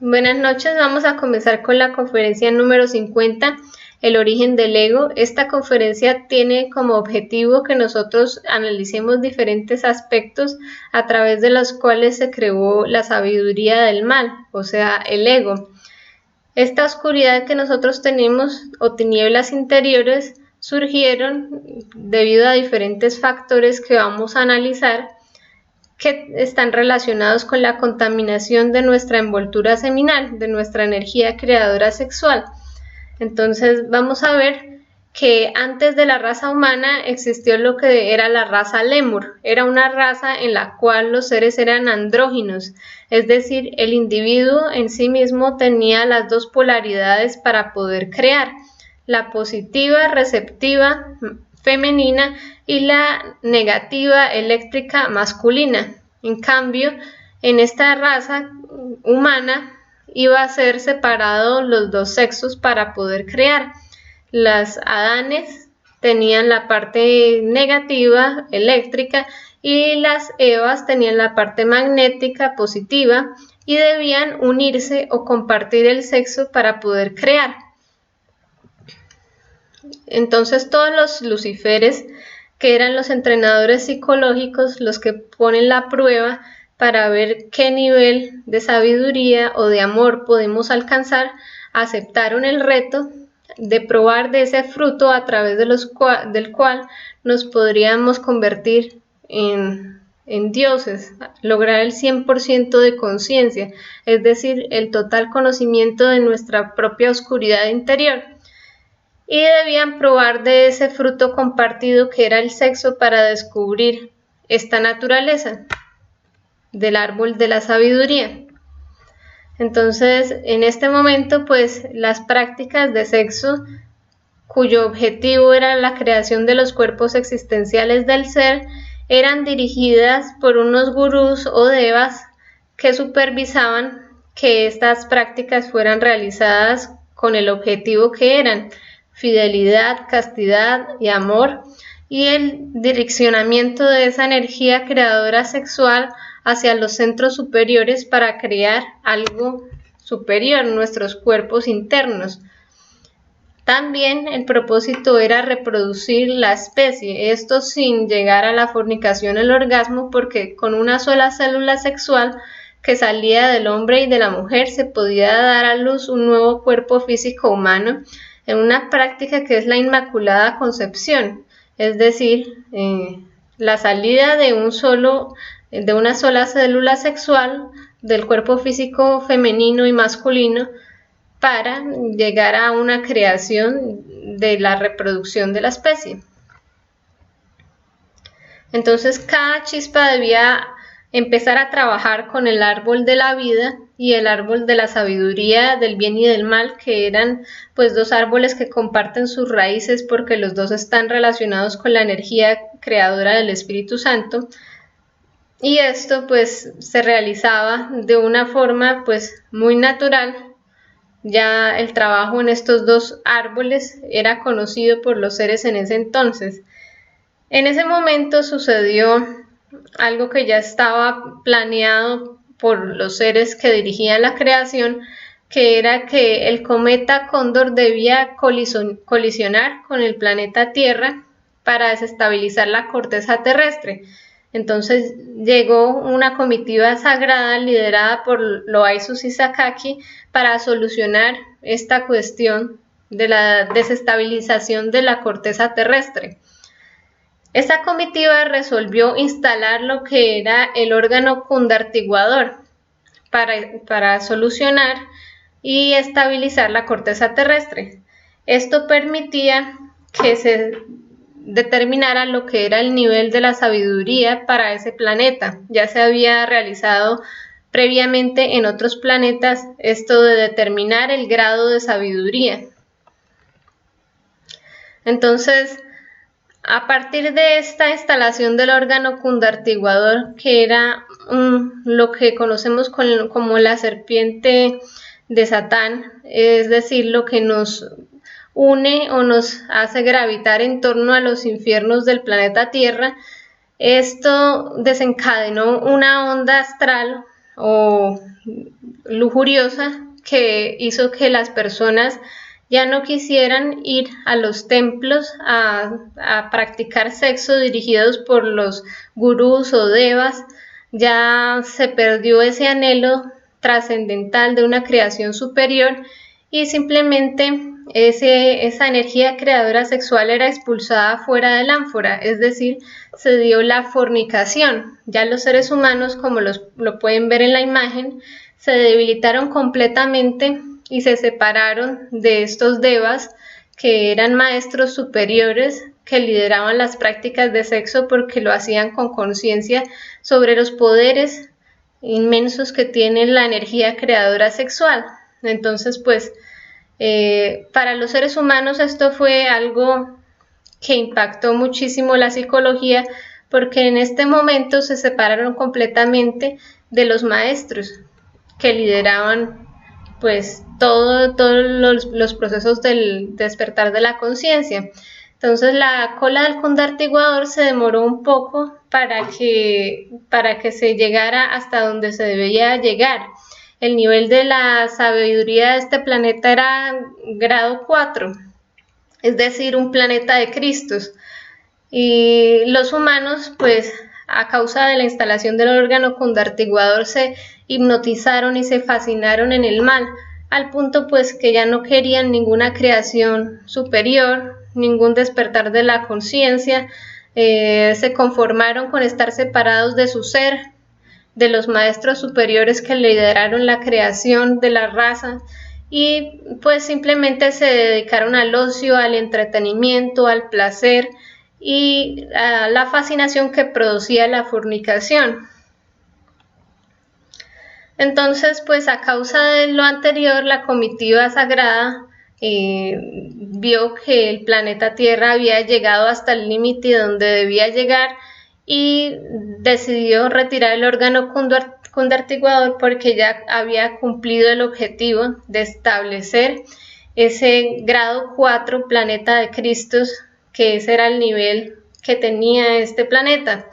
Buenas noches, vamos a comenzar con la conferencia número 50, el origen del ego. Esta conferencia tiene como objetivo que nosotros analicemos diferentes aspectos a través de los cuales se creó la sabiduría del mal, o sea, el ego. Esta oscuridad que nosotros tenemos o tinieblas interiores surgieron debido a diferentes factores que vamos a analizar que están relacionados con la contaminación de nuestra envoltura seminal, de nuestra energía creadora sexual. Entonces vamos a ver que antes de la raza humana existió lo que era la raza Lemur. Era una raza en la cual los seres eran andróginos, es decir, el individuo en sí mismo tenía las dos polaridades para poder crear, la positiva, receptiva, femenina y la negativa eléctrica masculina. En cambio, en esta raza humana iba a ser separado los dos sexos para poder crear. Las Adanes tenían la parte negativa eléctrica y las Evas tenían la parte magnética positiva y debían unirse o compartir el sexo para poder crear. Entonces todos los Luciferes, que eran los entrenadores psicológicos, los que ponen la prueba para ver qué nivel de sabiduría o de amor podemos alcanzar, aceptaron el reto de probar de ese fruto a través de del cual nos podríamos convertir en dioses, lograr el 100% de conciencia, es decir, el total conocimiento de nuestra propia oscuridad interior. Y debían probar de ese fruto compartido que era el sexo para descubrir esta naturaleza del árbol de la sabiduría. Entonces, en este momento, pues, las prácticas de sexo, cuyo objetivo era la creación de los cuerpos existenciales del ser, eran dirigidas por unos gurús o devas que supervisaban que estas prácticas fueran realizadas con el objetivo que eran fidelidad, castidad y amor, y el direccionamiento de esa energía creadora sexual hacia los centros superiores para crear algo superior, nuestros cuerpos internos. También el propósito era reproducir la especie, esto sin llegar a la fornicación, el orgasmo, porque con una sola célula sexual que salía del hombre y de la mujer se podía dar a luz un nuevo cuerpo físico humano, en una práctica que es la Inmaculada Concepción, es decir, la salida de una sola célula sexual del cuerpo físico femenino y masculino para llegar a una creación de la reproducción de la especie. Entonces cada chispa debía empezar a trabajar con el árbol de la vida y el árbol de la sabiduría, del bien y del mal, que eran pues dos árboles que comparten sus raíces porque los dos están relacionados con la energía creadora del Espíritu Santo. Y esto pues se realizaba de una forma pues muy natural. Ya el trabajo en estos dos árboles era conocido por los seres en ese entonces. En ese momento sucedió algo que ya estaba planeado por los seres que dirigían la creación, que era que el cometa Cóndor debía colisionar con el planeta Tierra para desestabilizar la corteza terrestre. Entonces llegó una comitiva sagrada liderada por Loaizu Sakaki para solucionar esta cuestión de la desestabilización de la corteza terrestre. Esta comitiva resolvió instalar lo que era el órgano cundartiguador para solucionar y estabilizar la corteza terrestre. Esto permitía que se determinara lo que era el nivel de la sabiduría para ese planeta. Ya se había realizado previamente en otros planetas esto de determinar el grado de sabiduría. Entonces, a partir de esta instalación del órgano cundartiguador, que era lo que conocemos como la serpiente de Satán, es decir, lo que nos une o nos hace gravitar en torno a los infiernos del planeta Tierra, esto desencadenó una onda astral o lujuriosa que hizo que las personas ya no quisieran ir a los templos a practicar sexo dirigidos por los gurús o devas. Ya se perdió ese anhelo trascendental de una creación superior y simplemente esa energía creadora sexual era expulsada fuera del ánfora, es decir, se dio la fornicación. Ya los seres humanos, como lo pueden ver en la imagen, se debilitaron completamente y se separaron de estos devas, que eran maestros superiores que lideraban las prácticas de sexo porque lo hacían con conciencia sobre los poderes inmensos que tiene la energía creadora sexual. Entonces, pues, para los seres humanos esto fue algo que impactó muchísimo la psicología, porque en este momento se separaron completamente de los maestros que lideraban pues todos los procesos del despertar de la conciencia. Entonces la cola del condartiguador se demoró un poco para que se llegara hasta donde se debía llegar. El nivel de la sabiduría de este planeta era grado 4, es decir, un planeta de Cristos. Y los humanos, pues, a causa de la instalación del órgano condartiguador, se hipnotizaron y se fascinaron en el mal, al punto pues que ya no querían ninguna creación superior, ningún despertar de la conciencia, se conformaron con estar separados de su ser, de los maestros superiores que lideraron la creación de la raza, y pues simplemente se dedicaron al ocio, al entretenimiento, al placer y a la fascinación que producía la fornicación. Entonces, pues a causa de lo anterior, la comitiva sagrada vio que el planeta Tierra había llegado hasta el límite donde debía llegar y decidió retirar el órgano condartiguador porque ya había cumplido el objetivo de establecer ese grado 4 planeta de Cristos, que ese era el nivel que tenía este planeta.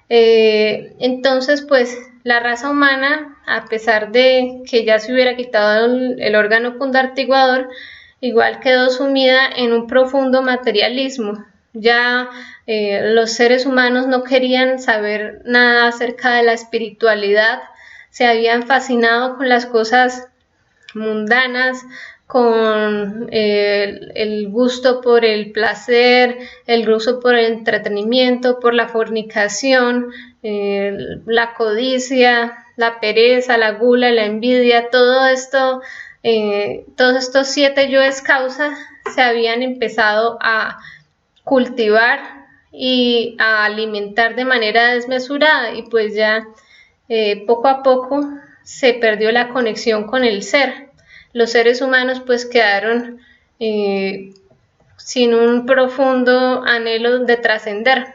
Entonces, pues la raza humana, a pesar de que ya se hubiera quitado el órgano condartiguador, igual quedó sumida en un profundo materialismo. Ya los seres humanos no querían saber nada acerca de la espiritualidad, se habían fascinado con las cosas mundanas, con el gusto por el placer, el gusto por el entretenimiento, por la fornicación, la codicia, la pereza, la gula, la envidia, todo esto, todos estos 7 yoes causa se habían empezado a cultivar y a alimentar de manera desmesurada, y pues ya poco a poco se perdió la conexión con el ser. Los seres humanos pues quedaron sin un profundo anhelo de trascender.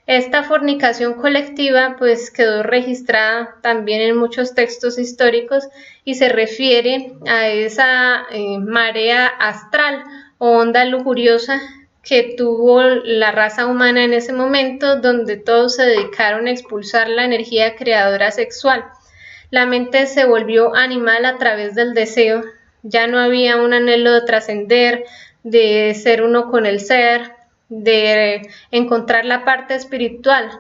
Esta fornicación colectiva pues quedó registrada también en muchos textos históricos y se refiere a esa marea astral o onda lujuriosa que tuvo la raza humana en ese momento, donde todos se dedicaron a expulsar la energía creadora sexual. La mente se volvió animal a través del deseo, ya no había un anhelo de trascender, de ser uno con el ser, de encontrar la parte espiritual.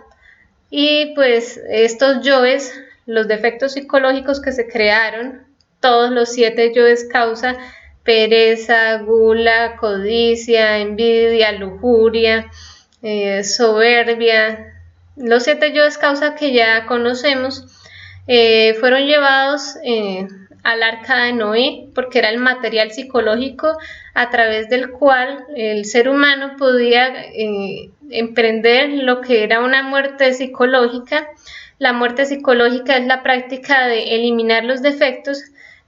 Y pues estos yoes, los defectos psicológicos que se crearon, todos los 7 yoes causa pereza, gula, codicia, envidia, lujuria, soberbia. Los 7 yoes causa que ya conocemos fueron llevados al arca de Noé, porque era el material psicológico a través del cual el ser humano podía emprender lo que era una muerte psicológica. La muerte psicológica es la práctica de eliminar los defectos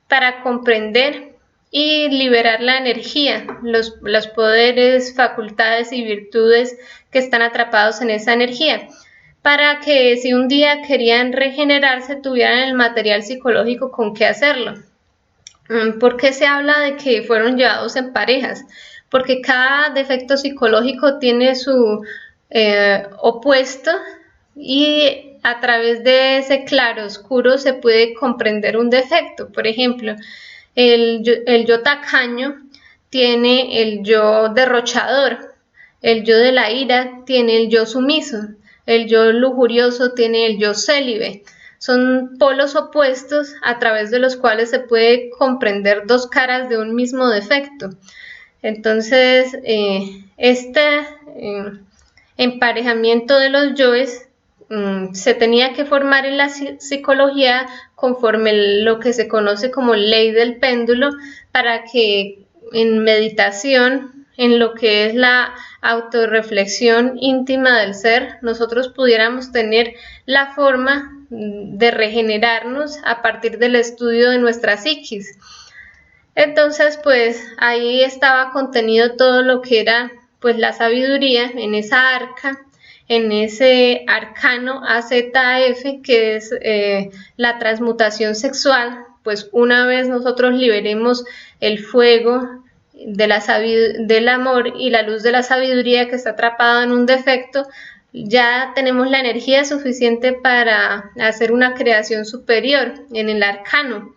para comprender y liberar la energía, los poderes, facultades y virtudes que están atrapados en esa energía, para que si un día querían regenerarse tuvieran el material psicológico con qué hacerlo. ¿Por qué se habla de que fueron llevados en parejas? Porque cada defecto psicológico tiene su opuesto y a través de ese claroscuro se puede comprender un defecto. Por ejemplo, el yo tacaño tiene el yo derrochador, el yo de la ira tiene el yo sumiso, el yo lujurioso tiene el yo célibe. Son polos opuestos a través de los cuales se puede comprender dos caras de un mismo defecto. Entonces, este emparejamiento de los yoes se tenía que formar en la psicología conforme lo que se conoce como ley del péndulo, para que en meditación, en lo que es la autorreflexión íntima del ser, nosotros pudiéramos tener la forma de regenerarnos a partir del estudio de nuestra psiquis. Entonces, pues ahí estaba contenido todo lo que era pues la sabiduría en esa arca, en ese arcano AZF, que es la transmutación sexual. Pues una vez nosotros liberemos el fuego del amor y la luz de la sabiduría que está atrapada en un defecto, ya tenemos la energía suficiente para hacer una creación superior en el arcano,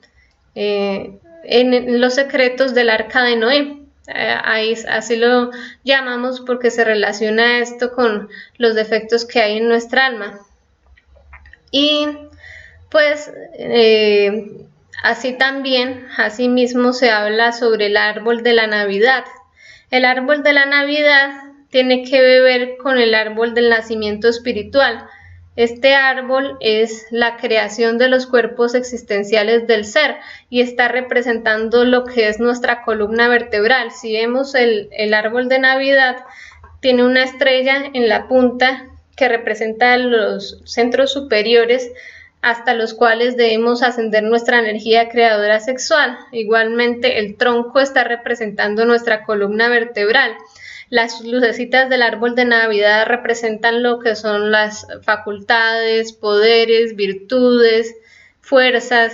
en los secretos del arca de Noé. Así lo llamamos porque se relaciona esto con los defectos que hay en nuestra alma. Y pues asimismo se habla sobre el árbol de la Navidad. El árbol de la Navidad tiene que ver con el árbol del nacimiento espiritual. Este árbol es la creación de los cuerpos existenciales del ser y está representando lo que es nuestra columna vertebral. Si vemos el árbol de Navidad, tiene una estrella en la punta que representa los centros superiores hasta los cuales debemos ascender nuestra energía creadora sexual. Igualmente, el tronco está representando nuestra columna vertebral. Las lucecitas del árbol de Navidad representan lo que son las facultades, poderes, virtudes, fuerzas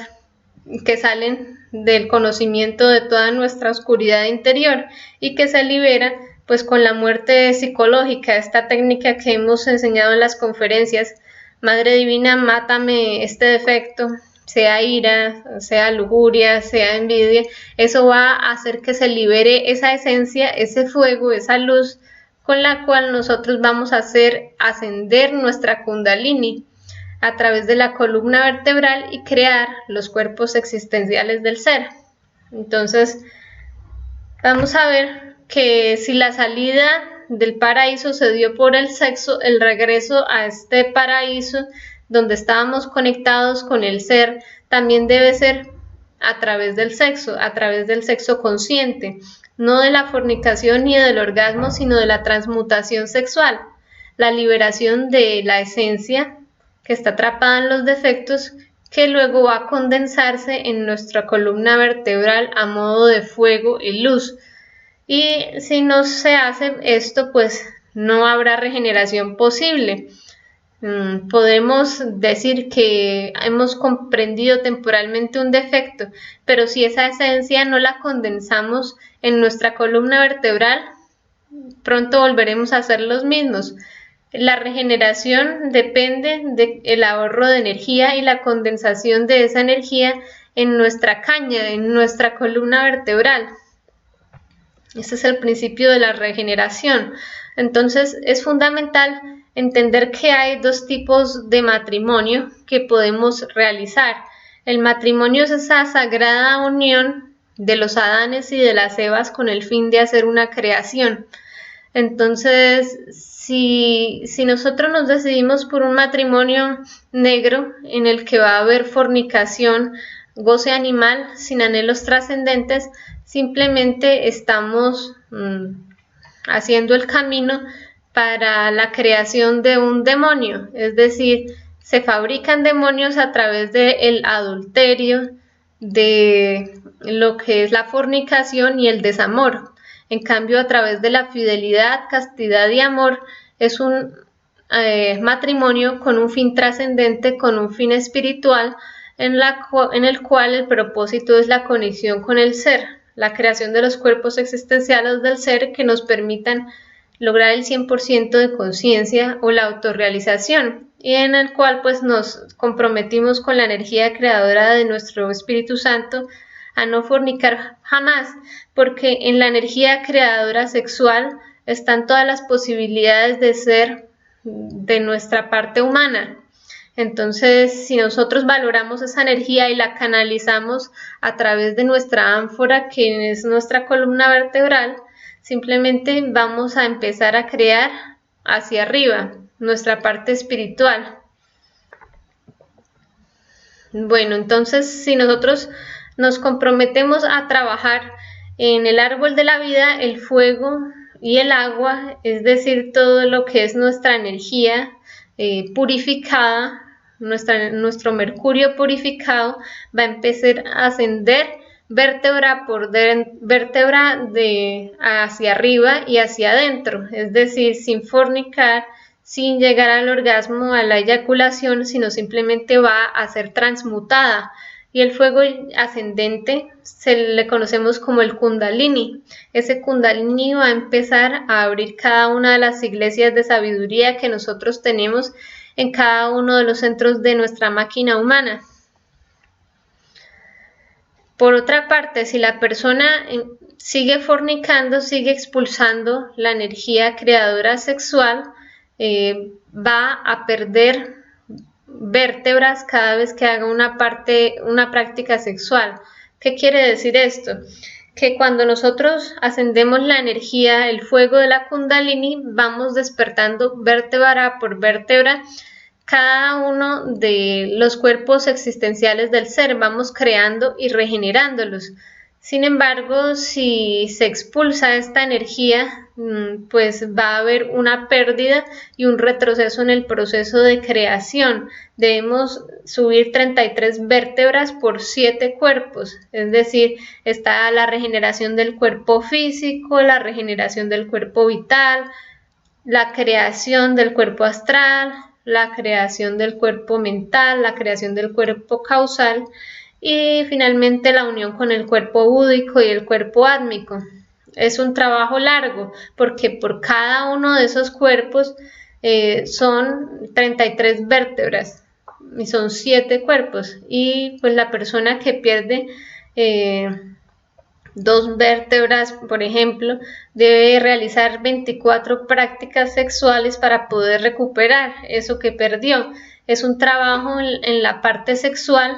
que salen del conocimiento de toda nuestra oscuridad interior y que se libera pues con la muerte psicológica, esta técnica que hemos enseñado en las conferencias. Madre Divina, mátame este defecto, sea ira, sea lujuria, sea envidia. Eso va a hacer que se libere esa esencia, ese fuego, esa luz con la cual nosotros vamos a hacer ascender nuestra Kundalini a través de la columna vertebral y crear los cuerpos existenciales del ser. Entonces, vamos a ver que si la salida del paraíso se dio por el sexo, el regreso a este paraíso donde estábamos conectados con el ser, también debe ser a través del sexo consciente, no de la fornicación ni del orgasmo, sino de la transmutación sexual, la liberación de la esencia que está atrapada en los defectos, que luego va a condensarse en nuestra columna vertebral a modo de fuego y luz. Y si no se hace esto, pues no habrá regeneración posible. Podemos decir que hemos comprendido temporalmente un defecto, pero si esa esencia no la condensamos en nuestra columna vertebral, pronto volveremos a ser los mismos. La regeneración depende del ahorro de energía y la condensación de esa energía en nuestra caña, en nuestra columna vertebral. Ese es el principio de la regeneración. Entonces es fundamental entender que hay dos tipos de matrimonio que podemos realizar. El matrimonio es esa sagrada unión de los Adanes y de las Evas con el fin de hacer una creación. Entonces, si nosotros nos decidimos por un matrimonio negro en el que va a haber fornicación, goce animal, sin anhelos trascendentes, simplemente estamos haciendo el camino para la creación de un demonio, es decir, se fabrican demonios a través del adulterio, de lo que es la fornicación y el desamor. En cambio, a través de la fidelidad, castidad y amor, es un matrimonio con un fin trascendente, con un fin espiritual, en el cual el propósito es la conexión con el ser, la creación de los cuerpos existenciales del ser que nos permitan lograr el 100% de conciencia o la autorrealización. y en el cual pues nos comprometimos con la energía creadora de nuestro Espíritu Santo a no fornicar jamás, porque en la energía creadora sexual están todas las posibilidades de ser de nuestra parte humana. Entonces, si nosotros valoramos esa energía y la canalizamos a través de nuestra ánfora, que es nuestra columna vertebral, simplemente vamos a empezar a crear hacia arriba, nuestra parte espiritual. Bueno, entonces si nosotros nos comprometemos a trabajar en el árbol de la vida, el fuego y el agua, es decir, todo lo que es nuestra energía purificada, nuestro mercurio purificado, va a empezar a ascender vértebra por vértebra hacia arriba y hacia adentro, es decir, sin fornicar, sin llegar al orgasmo, a la eyaculación, sino simplemente va a ser transmutada. Y el fuego ascendente se le conocemos como el Kundalini. Ese Kundalini va a empezar a abrir cada una de las iglesias de sabiduría que nosotros tenemos en cada uno de los centros de nuestra máquina humana. Por otra parte, si la persona sigue fornicando, sigue expulsando la energía creadora sexual, va a perder vértebras cada vez que haga una práctica sexual. ¿Qué quiere decir esto? Que cuando nosotros ascendemos la energía, el fuego de la Kundalini, vamos despertando vértebra por vértebra cada uno de los cuerpos existenciales del ser, vamos creando y regenerándolos. Sin embargo, si se expulsa esta energía, pues va a haber una pérdida y un retroceso en el proceso de creación. Debemos subir 33 vértebras por 7 cuerpos, es decir, está la regeneración del cuerpo físico, la regeneración del cuerpo vital, la creación del cuerpo astral, la creación del cuerpo mental, la creación del cuerpo causal, y finalmente la unión con el cuerpo búdico y el cuerpo átmico. Es un trabajo largo porque por cada uno de esos cuerpos son 33 vértebras y son 7 cuerpos, y pues la persona que pierde 2 vértebras, por ejemplo, debe realizar 24 prácticas sexuales para poder recuperar eso que perdió. Es un trabajo en la parte sexual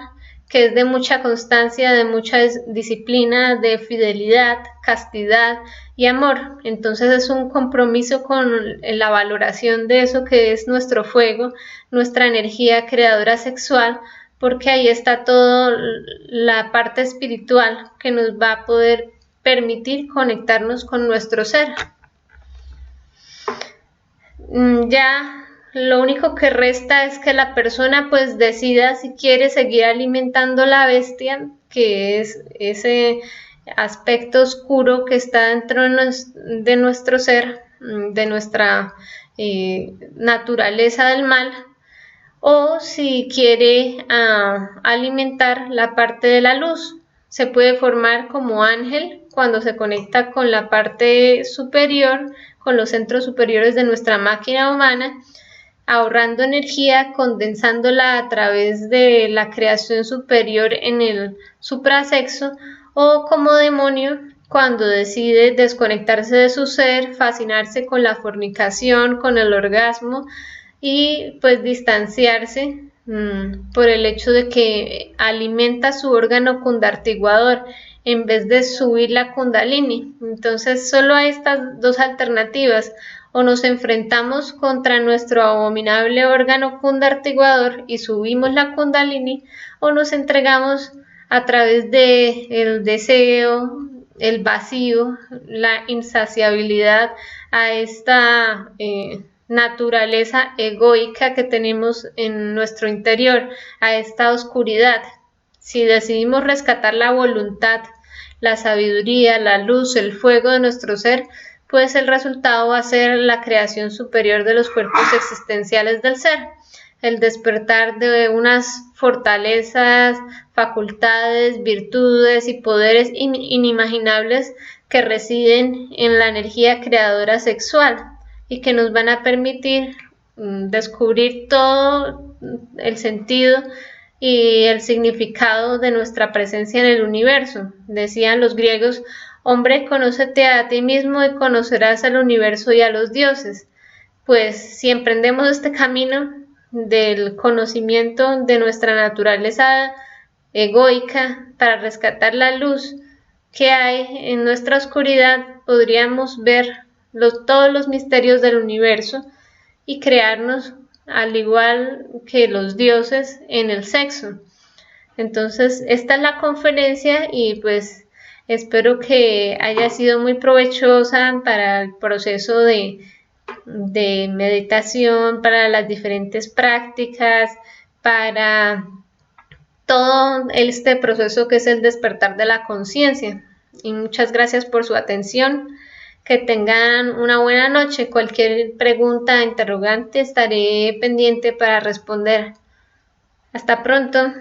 que es de mucha constancia, de mucha disciplina, de fidelidad, castidad y amor. Entonces es un compromiso con la valoración de eso que es nuestro fuego, nuestra energía creadora sexual, porque ahí está toda la parte espiritual que nos va a poder permitir conectarnos con nuestro ser. Ya lo único que resta es que la persona pues decida si quiere seguir alimentando la bestia, que es ese aspecto oscuro que está dentro de nuestro ser, de nuestra naturaleza del mal, o si quiere alimentar la parte de la luz. Se puede formar como ángel cuando se conecta con la parte superior, con los centros superiores de nuestra máquina humana, ahorrando energía, condensándola a través de la creación superior en el suprasexo, o como demonio cuando decide desconectarse de su ser, fascinarse con la fornicación, con el orgasmo, y pues distanciarse por el hecho de que alimenta su órgano kundartiguador en vez de subir la Kundalini. Entonces solo hay estas dos alternativas: o nos enfrentamos contra nuestro abominable órgano kundartiguador y subimos la Kundalini, o nos entregamos a través del deseo, el vacío, la insaciabilidad a esta naturaleza egoica que tenemos en nuestro interior, a esta oscuridad. Si decidimos rescatar la voluntad, la sabiduría, la luz, el fuego de nuestro ser, pues el resultado va a ser la creación superior de los cuerpos existenciales del ser, el despertar de unas fortalezas, facultades, virtudes y poderes inimaginables que residen en la energía creadora sexual y que nos van a permitir descubrir todo el sentido y el significado de nuestra presencia en el universo. Decían los griegos: hombre, conócete a ti mismo y conocerás al universo y a los dioses. Pues si emprendemos este camino del conocimiento de nuestra naturaleza egoica para rescatar la luz que hay en nuestra oscuridad, podríamos ver todos los misterios del universo y crearnos al igual que los dioses en el sexo. Entonces, esta es la conferencia y pues espero que haya sido muy provechosa para el proceso de meditación, para las diferentes prácticas, para todo este proceso que es el despertar de la conciencia. Y muchas gracias por su atención. Que tengan una buena noche. Cualquier pregunta, interrogante, estaré pendiente para responder. Hasta pronto.